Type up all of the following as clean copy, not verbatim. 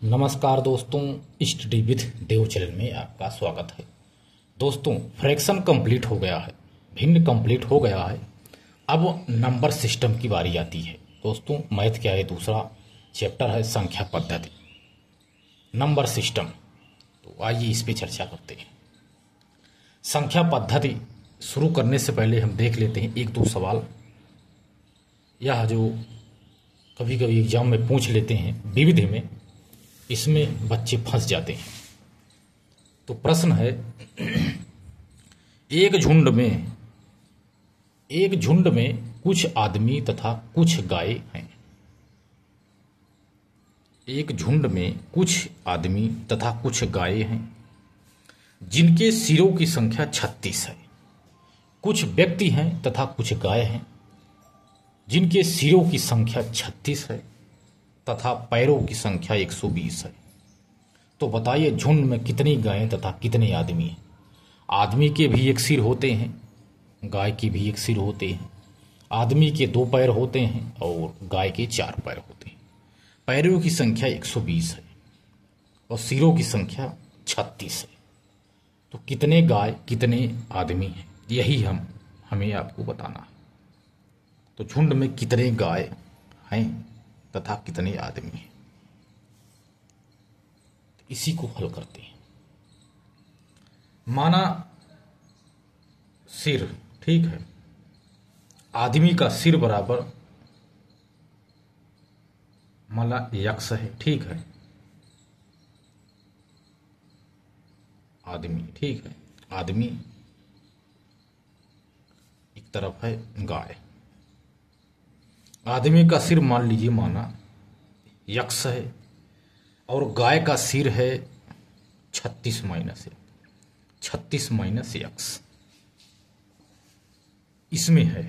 नमस्कार दोस्तों, study with Dev channel में आपका स्वागत है। दोस्तों, फ्रैक्शन कंप्लीट हो गया है, भिन्न कंप्लीट हो गया है। अब नंबर सिस्टम की बारी आती है। दोस्तों, मैथ क्या है, दूसरा चैप्टर है संख्या पद्धति, नंबर सिस्टम। तो आइए इस पे चर्चा करते हैं। संख्या पद्धति शुरू करने से पहले हम देख लेते हैं एक दो सवाल, यह जो कभी कभी एग्जाम में पूछ लेते हैं विविध में, इसमें बच्चे फंस जाते हैं। तो प्रश्न है, एक झुंड में कुछ आदमी तथा कुछ गाय हैं। एक झुंड में कुछ आदमी तथा कुछ गाय हैं जिनके सिरों की संख्या 36 है। कुछ व्यक्ति हैं तथा कुछ गाय हैं जिनके सिरों की संख्या 36 है तथा पैरों की संख्या 120 है। तो बताइए, झुंड में कितनी गायें तथा कितने आदमी हैं? आदमी के भी एक सिर होते हैं, गाय के भी एक सिर होते हैं। आदमी के 2 पैर होते हैं और गाय के 4 पैर होते हैं। पैरों की संख्या 120 है और सिरों की संख्या 36 है। तो कितने गाय कितने आदमी हैं, यही हमें आपको बताना है। तो झुंड में कितने गाय हैं तथा कितने आदमी हैं, इसी को हल करते हैं। माना सिर, ठीक है, आदमी का सिर बराबर माना यक्स है, ठीक है, आदमी, ठीक है, आदमी एक तरफ है, गाय। आदमी का सिर मान लीजिए माना यक्स है और गाय का सिर है 36 माइनस यक्स, इसमें है।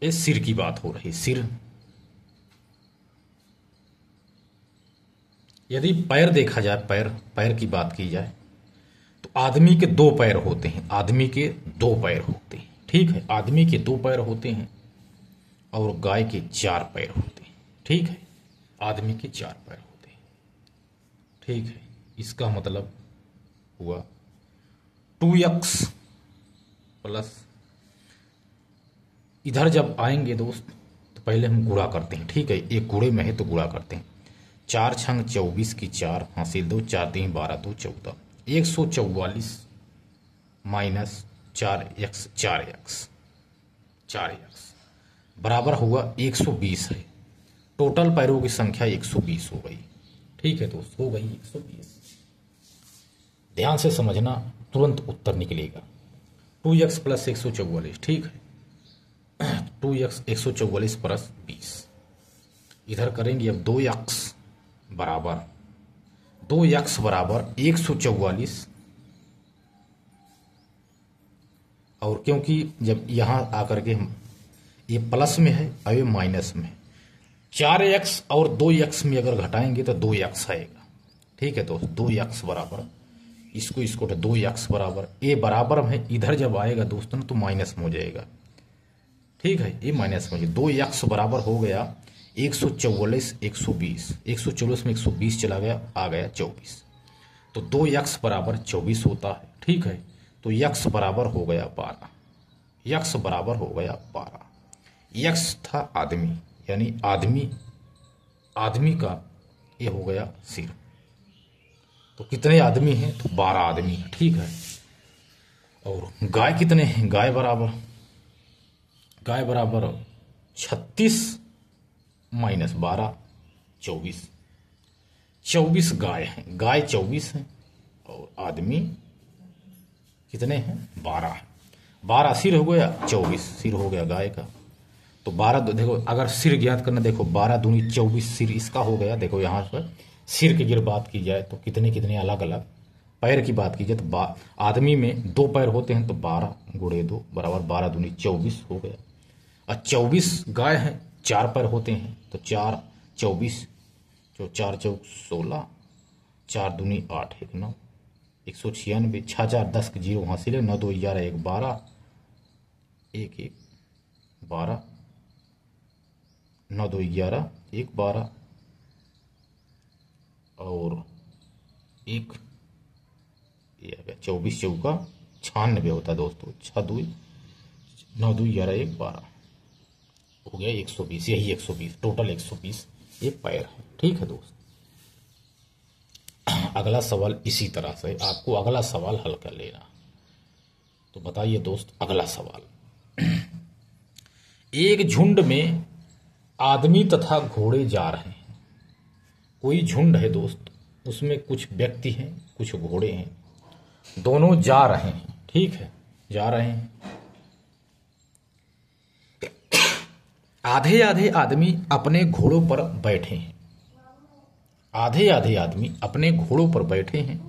ये सिर की बात हो रही। सिर, यदि पैर देखा जाए, पैर की बात की जाए तो आदमी के 2 पैर होते हैं। आदमी के 2 पैर होते हैं, ठीक है, आदमी के 2 पैर होते हैं और गाय के 4 पैर होते हैं, ठीक है, आदमी के 4 पैर होते हैं, ठीक है। इसका मतलब हुआ 2x प्लस, इधर जब आएंगे दोस्त तो पहले हम गुणा करते हैं, ठीक है, एक गुणे में है तो गुणा करते हैं। 4 छंग 24 की 4 हासिल 2, 4 3 12 2 14, 144 माइनस 4x बराबर हुआ 120 है। टोटल पैरों की संख्या 120 हो गई, ठीक है दोस्त, हो गई 120। ध्यान से समझना, तुरंत उत्तर निकलेगा। 2x प्लस 144, ठीक है, 2x 144 प्लस 20। इधर करेंगे अब 2x बराबर 144, और क्योंकि जब यहां आकर के हम ये प्लस में है और ये माइनस में है, 4x और 2x में अगर घटाएंगे तो 2x आएगा, ठीक है। तो 2x बराबर इसको 2x बराबर, ये बराबर है, इधर जब आएगा दोस्तों तो माइनस में हो जाएगा, ठीक है, ये माइनस में। 2x बराबर हो गया 144 120, 144 में 120 चला गया, आ गया 24। तो 2x बराबर 24 होता है, ठीक है। तो x बराबर हो गया 12, x बराबर हो गया 12। x था आदमी, यानी आदमी का ये हो गया सिर। तो कितने आदमी हैं, तो 12 आदमी हैं, ठीक है। और गाय कितने हैं, गाय बराबर 36 माइनस 12, 24 गाय हैं, गाय 24 हैं और आदमी कितने हैं, 12 सिर हो गया, 24 सिर हो गया गाय का। तो 12, देखो अगर सिर ज्ञात करना, देखो 12 दूनी 24 सिर इसका हो गया। देखो यहाँ पर सिर की अगर बात की जाए तो कितने अलग अलग, पैर की बात की जाए तो आदमी में 2 पैर होते हैं, तो 12 गुणे 2 बराबर 12 दूनी 24 हो गया। और 24 गाय हैं, 4 पैर होते हैं, तो 4 24, जो 4 चौक 16, 4 दूनी 8 1 9, 196, 6 4 10 के 0 हासिल है, 9 2 11 1 12, 1 1 12, 9 2 11 1 12, एक, ये आ गया 24 चौका 96 होता है दोस्तों। 6 2 9 2 11 1 12 हो गया 120, यही 120 टोटल 120 ये पैर है। ठीक है दोस्त, अगला सवाल इसी तरह से आपको अगला सवाल हल कर लेना। तो बताइए दोस्त अगला सवाल। एक झुंड में आदमी तथा घोड़े जा रहे हैं। कोई झुंड है दोस्त, उसमें कुछ व्यक्ति हैं कुछ घोड़े हैं, दोनों जा रहे हैं। ठीक है, जा रहे हैं। आधे आधे आदमी अपने घोड़ों पर बैठे हैं। आधे आधे आदमी अपने घोड़ों पर बैठे हैं।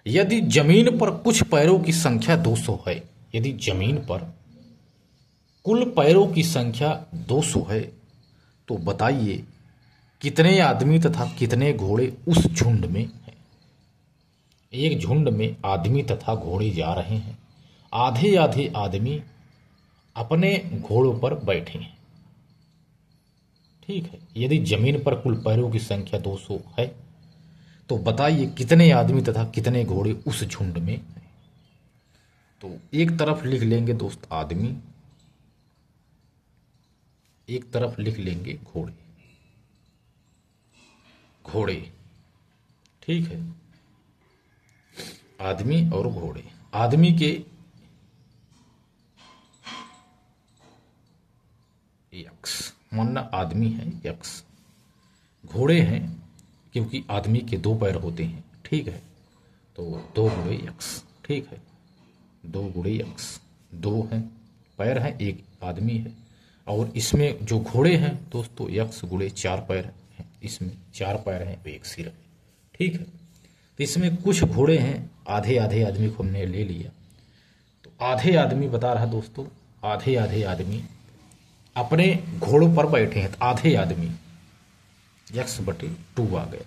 यदि जमीन पर कुछ पैरों की संख्या 200 है, यदि जमीन पर कुल पैरों की संख्या 200 है, तो बताइए कितने आदमी तथा कितने घोड़े उस झुंड में हैं। एक झुंड में आदमी तथा घोड़े जा रहे हैं। आधे आधे आदमी अपने घोड़ों पर बैठे हैं। ठीक है, यदि जमीन पर कुल पैरों की संख्या 200 है, तो बताइए कितने आदमी तथा कितने घोड़े उस झुंड में हैं। तो एक तरफ लिख लेंगे दोस्त आदमी, एक तरफ लिख लेंगे घोड़े। घोड़े, ठीक है, आदमी और घोड़े। आदमी के यक्स, मानना आदमी है यक्स, घोड़े हैं क्योंकि आदमी के 2 पैर होते हैं। ठीक है, तो 2 गुणे यक्स। ठीक है, 2 गुणे यक्स, 2 हैं पैर हैं, एक आदमी है। और इसमें जो घोड़े हैं दोस्तों यक्स गुणे 4 पैर हैं, इसमें 4 पैर हैं, एक सिर है। ठीक है, तो इसमें कुछ घोड़े हैं, आधे आधे आदमी को हमने ले लिया। तो आधे आदमी बता रहा दोस्तों, आधे आधे आदमी अपने घोड़ों पर बैठे हैं। तो आधे आदमी यक्स बटे 2 आ गया,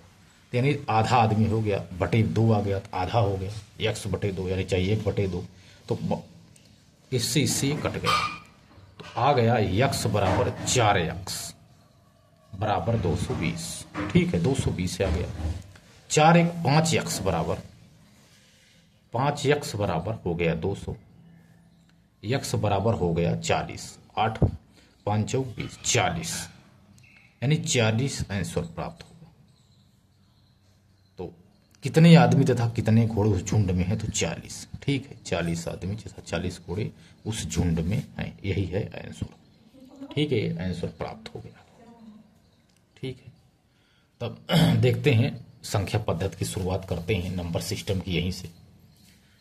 यानी आधा आदमी हो गया, बटे 2 आ गया तो आधा हो गया, यक्स बटे 2 यानी चाहिए 1 बटे 2। तो इससे इससे कट गया, तो आ गया यक्स बराबर 4 यक्स बराबर 220। ठीक है, 220 आ गया। 4 1 5 यक्स बराबर 5 यक्स बराबर हो गया 200, यक्स बराबर हो गया 40। 8 5 20 40, यानी 40 आंसर प्राप्त होगा। तो कितने आदमी तथा कितने घोड़े उस झुंड में हैं, तो 40। ठीक है, 40 आदमी तथा 40 घोड़े उस झुंड में हैं, यही है आंसर। ठीक है, आंसर प्राप्त हो गया। ठीक है, तब देखते हैं संख्या पद्धति की शुरुआत करते हैं नंबर सिस्टम की। यहीं से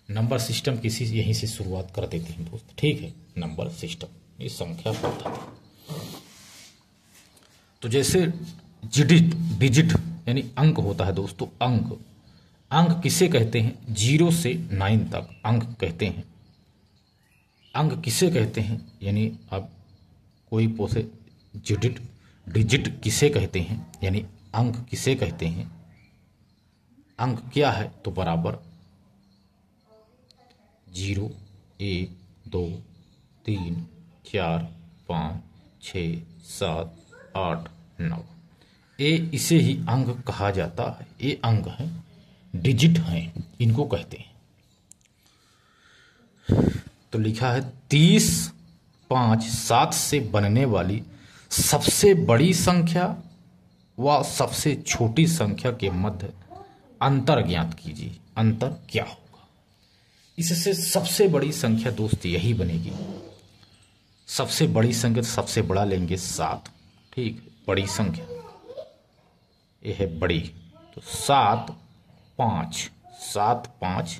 नंबर सिस्टम किसी यहीं से शुरुआत कर देते हैं दोस्त। ठीक है, नंबर सिस्टम, ये संख्या पद्धति। तो जैसे डिजिट यानी अंक होता है दोस्तों, अंक किसे कहते हैं? 0 से 9 तक अंक कहते हैं। अंक किसे कहते हैं? यानी अब कोई पोसे डिजिट किसे कहते हैं, यानी अंक किसे कहते हैं? अंक क्या है? तो बराबर 0 1 2 3 4 5 6 7 8 9, ये इसे ही अंक कहा जाता है। ये अंक हैं, डिजिट हैं, इनको कहते हैं। तो लिखा है 30 5 7 से बनने वाली सबसे बड़ी संख्या व सबसे छोटी संख्या के मध्य अंतर ज्ञात कीजिए। अंतर क्या होगा? इससे सबसे बड़ी संख्या दोस्त यही बनेगी। सबसे बड़ी संख्या, सबसे बड़ा लेंगे 7। ठीक, बड़ी संख्या यह है बड़ी। तो 7 5 7 5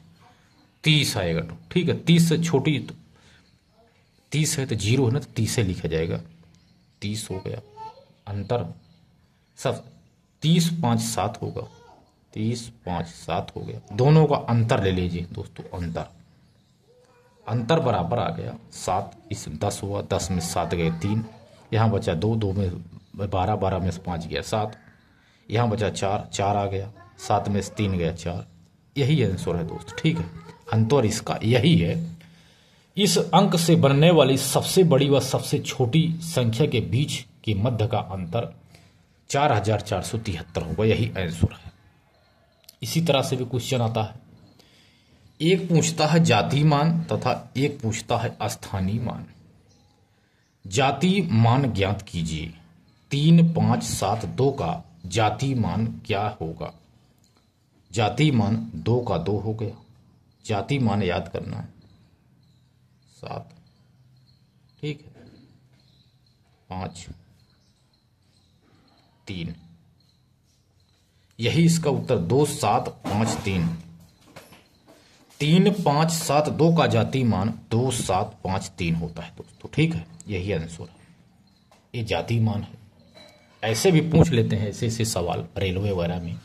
30 आएगा। तो ठीक है, 30 से छोटी तो 30 है तो 0 है ना, तो 30 से लिखा जाएगा, 30 हो गया। अंतर सब 30 5 7 होगा, 30 5 7 हो गया। दोनों का अंतर ले लीजिए दोस्तों, अंतर बराबर आ गया 7। इस 10 हुआ, 10 में 7 गए 3, यहाँ बचा 2, 2 में 12, 12 में से 5 गया 7, यहाँ बचा 4, 4 आ गया, 7 में से 3 गया 4। यही आंसर है दोस्त। ठीक है, अंतर इसका यही है। इस अंक से बनने वाली सबसे बड़ी व सबसे छोटी संख्या के बीच के मध्य का अंतर 4473 होगा। यही आंसर है। इसी तरह से भी क्वेश्चन आता है। एक पूछता है जाति मान तथा एक पूछता है स्थानीय मान। जाति मान ज्ञात कीजिए। 3 5 7 2 का जाति मान क्या होगा। जाति मान 2 का 2 हो गया। जाति मान याद करना है 7, ठीक है, 5 3, यही इसका उत्तर 2 7 5 3। 3 5 7 2 का जाति मान 2 7 5 3 होता है दोस्तों, ठीक है, यही आंसर है, ये जाति मान है। ऐसे भी पूछ लेते हैं, ऐसे ऐसे सवाल रेलवे वगैरह में,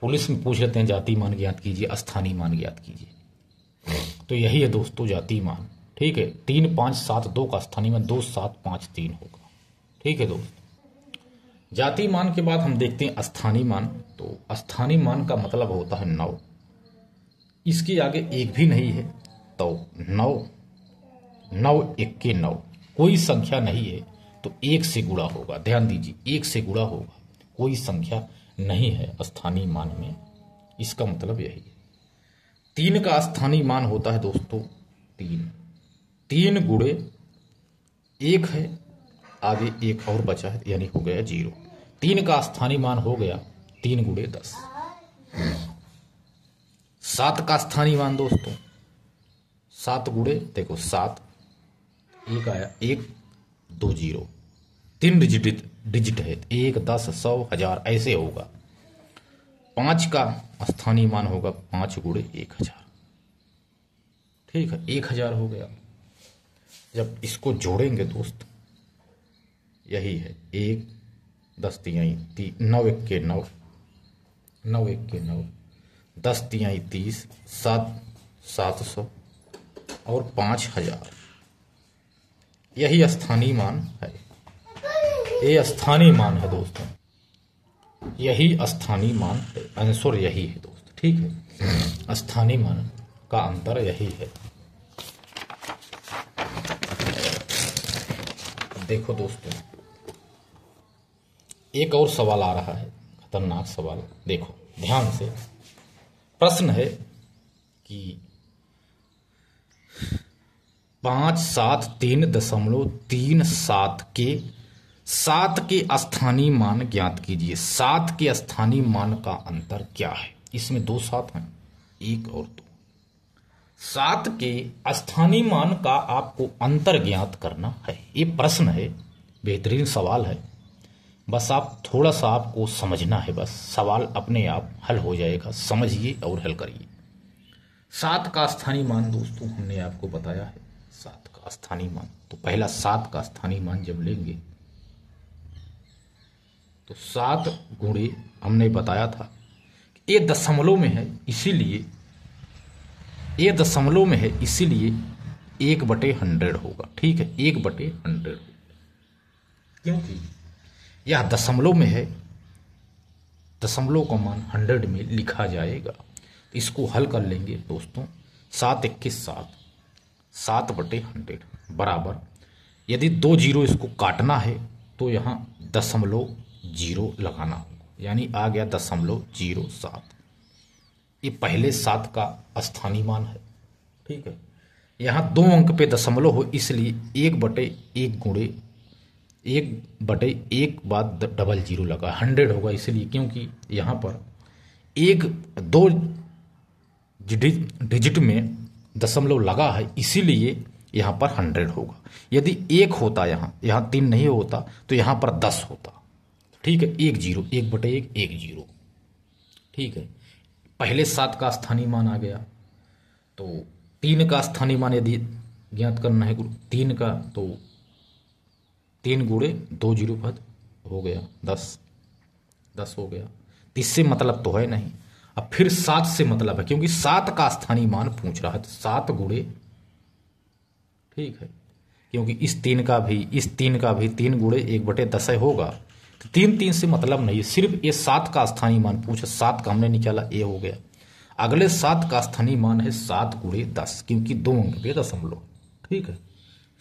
पुलिस में पूछ लेते हैं जाति मान ज्ञात कीजिए, स्थानीय मान ज्ञात कीजिए। तो यही है दोस्तों जाति मान, ठीक है। 3 5 7 2 का स्थानीय मान 2 7 5 3 होगा, ठीक है दोस्तों। जाति मान के बाद हम देखते हैं स्थानीय मान। तो स्थानीय मान का मतलब होता है 9। इसके आगे एक भी नहीं है तो 9 9 1 के 9, कोई संख्या नहीं है तो 1 से गुणा होगा। ध्यान दीजिए, 1 से गुणा होगा, कोई संख्या नहीं है स्थानीय मान में, इसका मतलब यही है। 3 का स्थानीय मान होता है दोस्तों 3। 3 गुणे 1 है, आगे 1 और बचा है यानी हो गया 0। 3 का स्थानीय मान हो गया 3 गुणे 10। 7 का स्थानीय मान दोस्तों 7 गुणे, देखो 7, 1 आया, 1 2 0, 3 डिजिट है, 1 10 100 1000 ऐसे होगा। 5 का स्थानीय मान होगा 5 गुणे 1000, ठीक है, 1000 हो गया। जब इसको जोड़ेंगे दोस्त, यही है 1 10 तिहाई 9 1 के 9, 9 1 के 9, 10 तिहाई 30, 7 700 और 5000, यही स्थानीय मान है। ये स्थानीय मान है दोस्तों, यही स्थानीय मान है, आंसर यही है दोस्त, ठीक है। स्थानीय मान का अंतर यही है। देखो दोस्तों, एक और सवाल आ रहा है, खतरनाक सवाल, देखो ध्यान से। प्रश्न है कि 573.37 के 7 के स्थानीय मान ज्ञात कीजिए। 7 के स्थानीय मान का अंतर क्या है। इसमें 2 7 हैं, 1 और 2। 7 के स्थानीय मान का आपको अंतर ज्ञात करना है। ये प्रश्न है, बेहतरीन सवाल है, बस आप थोड़ा सा आपको समझना है, बस सवाल अपने आप हल हो जाएगा, समझिए और हल करिए। 7 का स्थानीय मान दोस्तों हमने आपको बताया है, 7 का स्थानीय मान। तो पहला 7 का स्थानीय मान जब लेंगे तो 7 गुणे, हमने बताया था ये दशमलव में है, इसीलिए ये दशमलव में है, इसीलिए 1/100 होगा, ठीक है, 1/100, क्योंकि यह दशमलव में है, दशमलव का मान 100 में लिखा जाएगा। इसको हल कर लेंगे दोस्तों, 7 1 के 7, 7/100 बराबर, यदि 2 0 इसको काटना है तो यहाँ 0.0 लगाना होगा, यानी आ गया 0.07। ये पहले 7 का स्थानीय मान है, ठीक है। यहाँ 2 अंक पे दशमलव हो, इसलिए 1/1 गुणे 1/1 बाद 00 लगा, 100 होगा, इसलिए क्योंकि यहाँ पर 2 डिजिट में दशमलव लगा है, इसीलिए यहाँ पर 100 होगा। यदि 1 होता, यहाँ 3 नहीं होता तो यहाँ पर 10 होता, ठीक है, 1 0, 1/1 1 0, ठीक है। पहले 7 का स्थानीय मान आ गया। तो 3 का स्थानीय मान यदि ज्ञात करना है 3 का, तो 3 गुणे 2 0 पद हो गया 10 हो गया। इससे मतलब तो है नहीं, अब फिर 7 से मतलब है, क्योंकि 7 का स्थानीय मान पूछ रहा है, तो 7 गुणे, ठीक है, क्योंकि इस 3 का भी 3 गुणे 1/10 होगा, तो 3 से मतलब नहीं, सिर्फ ये 7 का स्थानीय मान पूछा, 7 का हमने निकाला, ये हो गया। अगले 7 का स्थानीय मान है 7 गुणे 10, क्योंकि 2 अंक पे दशमलव, ठीक है,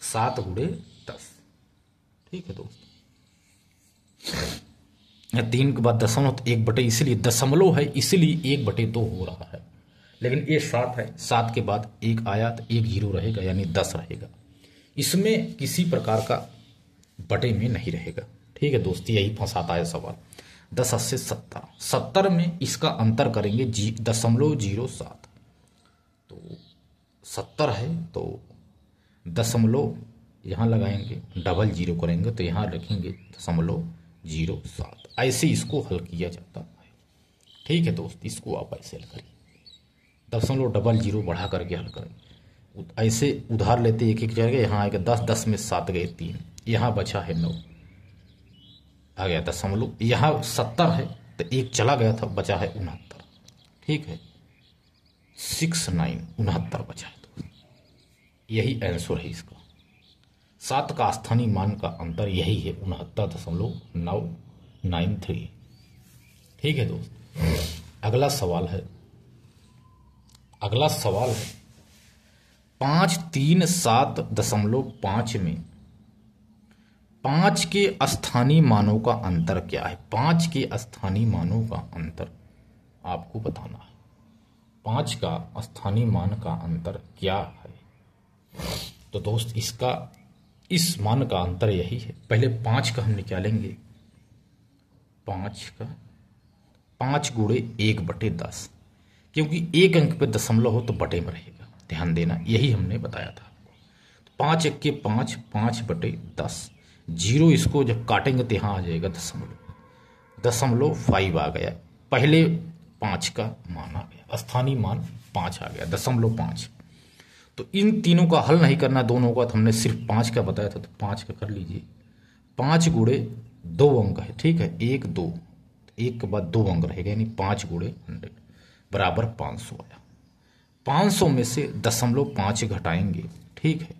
7 गुणे 10, ठीक है दोस्तों। 3 के बाद दशमलव तो 1/, इसलिए दशमलव है इसलिए 1/2 हो रहा है। लेकिन ये 7 है, 7 के बाद 1 आया तो 1 जीरो रहेगा यानी 10 रहेगा। इसमें किसी प्रकार का बटे में नहीं रहेगा। ठीक है दोस्त, यही फंसाता है सवाल। 10 से 70, 70 में इसका अंतर करेंगे 0.07। तो 70 है तो दशमलव यहाँ लगाएंगे, डबल जीरो करेंगे तो यहाँ रखेंगे 0.07। ऐसे इसको हल किया जाता है। ठीक है दोस्त, इसको आप ऐसे हल करिए, दशमलव डबल जीरो बढ़ा करके हल करें। ऐसे उधार लेते एक एक जगह, यहाँ आएगा 10, 10 में 7 गए 3, यहाँ बचा है 9, आ गया दशमलव। यहाँ 70 है तो 1 चला गया था, बचा है 69। ठीक है, 69 69 बचा है दोस्त, यही आंसर है इसका। 7 का स्थानीय मान का अंतर यही है 69.993। ठीक है दोस्त, अगला सवाल है 537.5 में 5 के स्थानीय मानों का अंतर क्या है। 5 के स्थानीय मानों का अंतर आपको बताना है। 5 का स्थानीय मान का अंतर क्या है। तो दोस्त इसका इस मान का अंतर यही है। पहले 5 का हम निकालेंगे, 5 गुणे 1/10, क्योंकि 1 अंक पे दशमलव हो तो बटे में रहेगा, ध्यान देना, यही हमने बताया था आपको। तो 5 1 के 5, 5/10, जीरो इसको जब काटेंगे तो यहाँ आ जाएगा दशमलव 5 आ गया। पहले 5 का मान आ गया, स्थानीय मान 5 आ गया, 0.5। तो इन तीनों का हल नहीं करना, दोनों का, तो हमने सिर्फ 5 का बताया था, तो 5 का कर लीजिए। 5 गुणे 2 अंक है, ठीक है, 1 2, 1 के बाद 2 अंक रहेगा, यानी 5 गुणे 100 बराबर 500 आया। 500 में से 0.5 घटाएंगे, ठीक है,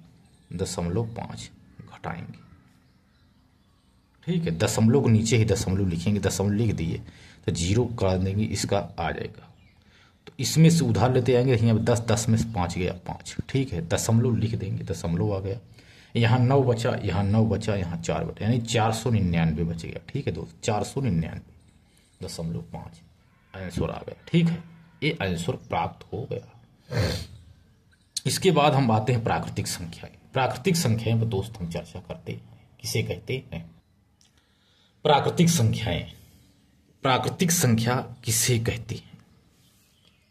0.5 घटाएंगे, ठीक है, दशमलव को नीचे ही दशमलव लिखेंगे, दशमलव लिख दिए तो जीरो कर देंगे, इसका आ जाएगा। तो इसमें से उधार लेते आएंगे, यहाँ 10, 10 में से 5 गया 5, ठीक है, दशमलव लिख देंगे, दशमलव आ गया। यहाँ 9 बचा, यहाँ 9 बचा, यहाँ 4 बचा, यानी 499 बच गया। ठीक है दोस्त, 499.5 आंसर आ गया। ठीक है, ये आंसर प्राप्त हो गया। इसके बाद हम आते हैं प्राकृतिक संख्याएं। प्राकृतिक संख्याएं पर दोस्त हम चर्चा करते हैं, किसे कहते हैं प्राकृतिक संख्याएं। प्राकृतिक संख्या किसे कहते हैं,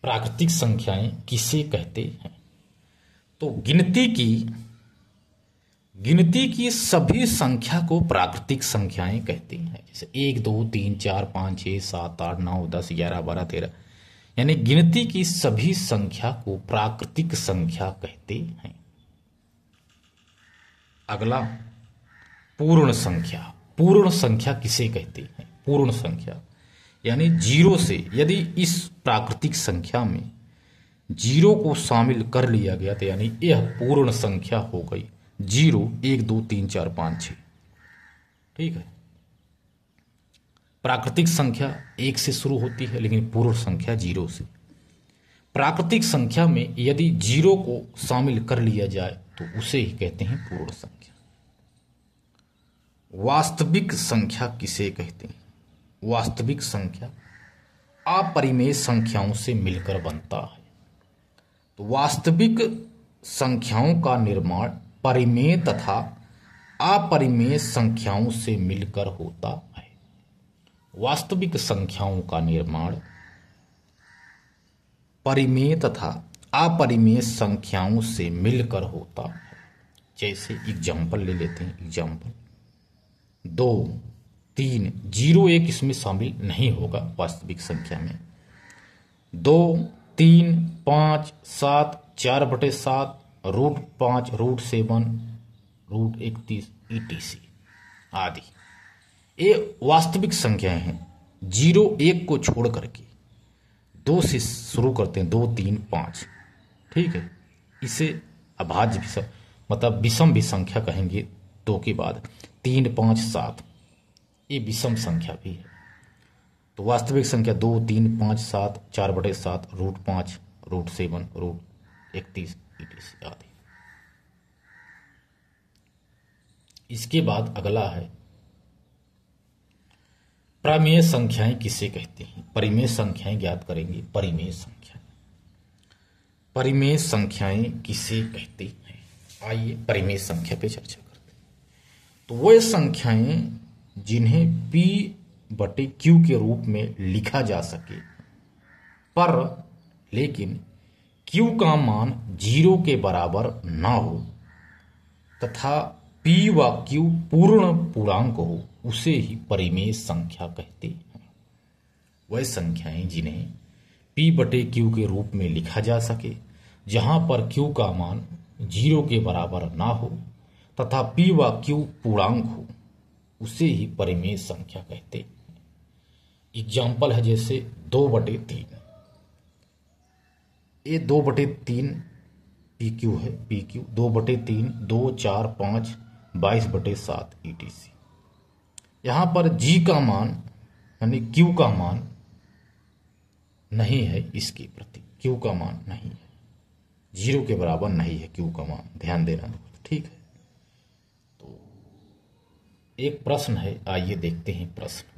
प्राकृतिक संख्याएं किसे कहते हैं। तो गिनती की सभी संख्या को प्राकृतिक संख्याएं कहते हैं। जैसे 1 2 3 4 5 6 7 8 9 10 11 12 13, यानी गिनती की सभी संख्या को प्राकृतिक संख्या कहते हैं। अगला पूर्ण संख्या। पूर्ण संख्या किसे कहते हैं, पूर्ण संख्या यानी जीरो से, यदि इस प्राकृतिक संख्या में जीरो को शामिल कर लिया गया तो यानी यह पूर्ण संख्या हो गई। 0 1 2 3 4 5 6, ठीक है। प्राकृतिक संख्या 1 से शुरू होती है, लेकिन पूर्ण संख्या 0 से। प्राकृतिक संख्या में यदि 0 को शामिल कर लिया जाए तो उसे ही कहते हैं पूर्ण संख्या। वास्तविक संख्या किसे कहते हैं। वास्तविक संख्या अपरिमेय संख्याओं से मिलकर बनता है। तो वास्तविक संख्याओं का निर्माण परिमेय तथा अपरिमेय संख्याओं से मिलकर होता है। वास्तविक संख्याओं का निर्माण परिमेय तथा अपरिमेय संख्याओं से मिलकर होता है। जैसे एग्जाम्पल ले लेते हैं, एग्जाम्पल 2 3 0 1 इसमें शामिल नहीं होगा वास्तविक संख्या में। 2 3 5 7 4/7 √5 √7 √31 etc आदि ये वास्तविक संख्याएं हैं। 0 1 को छोड़ करके 2 से शुरू करते हैं, 2 3 5, ठीक है। इसे अभाज्य भी मतलब विषम भी संख्या कहेंगे 2 के बाद। 3 5 7 ये विषम संख्या भी है। तो वास्तविक संख्या 2 3 5 7 4/7 √5 √7 √31 etc आदि। इसके बाद अगला है प्रमेय संख्याएं किसे कहते हैं? परिमेय संख्याएं ज्ञात करेंगे। परिमेय संख्याएं किसे कहते हैं? आइए परिमेय संख्या पे चर्चा करते हैं। तो वह संख्याएं जिन्हें P/Q के रूप में लिखा जा सके, पर लेकिन Q का मान 0 के बराबर ना हो तथा P व Q पूर्ण पूर्णांक हो, उसे ही परिमेय संख्या कहते हैं। वह संख्याएं जिन्हें P/Q के रूप में लिखा जा सके, जहां पर Q का मान 0 के बराबर ना हो तथा P व Q पूर्णांक हो, उसे ही परिमेय संख्या कहते हैं। एग्जाम्पल है जैसे 2/3। ये 2/3 PQ है। PQ 2/3, 2, 4, 5, 22/7 ETC। यहां पर G का मान यानी Q का मान नहीं है, इसके प्रति Q का मान नहीं है, 0 के बराबर नहीं है Q का मान, ध्यान देना। ठीक है, तो एक प्रश्न है, आइए देखते हैं प्रश्न।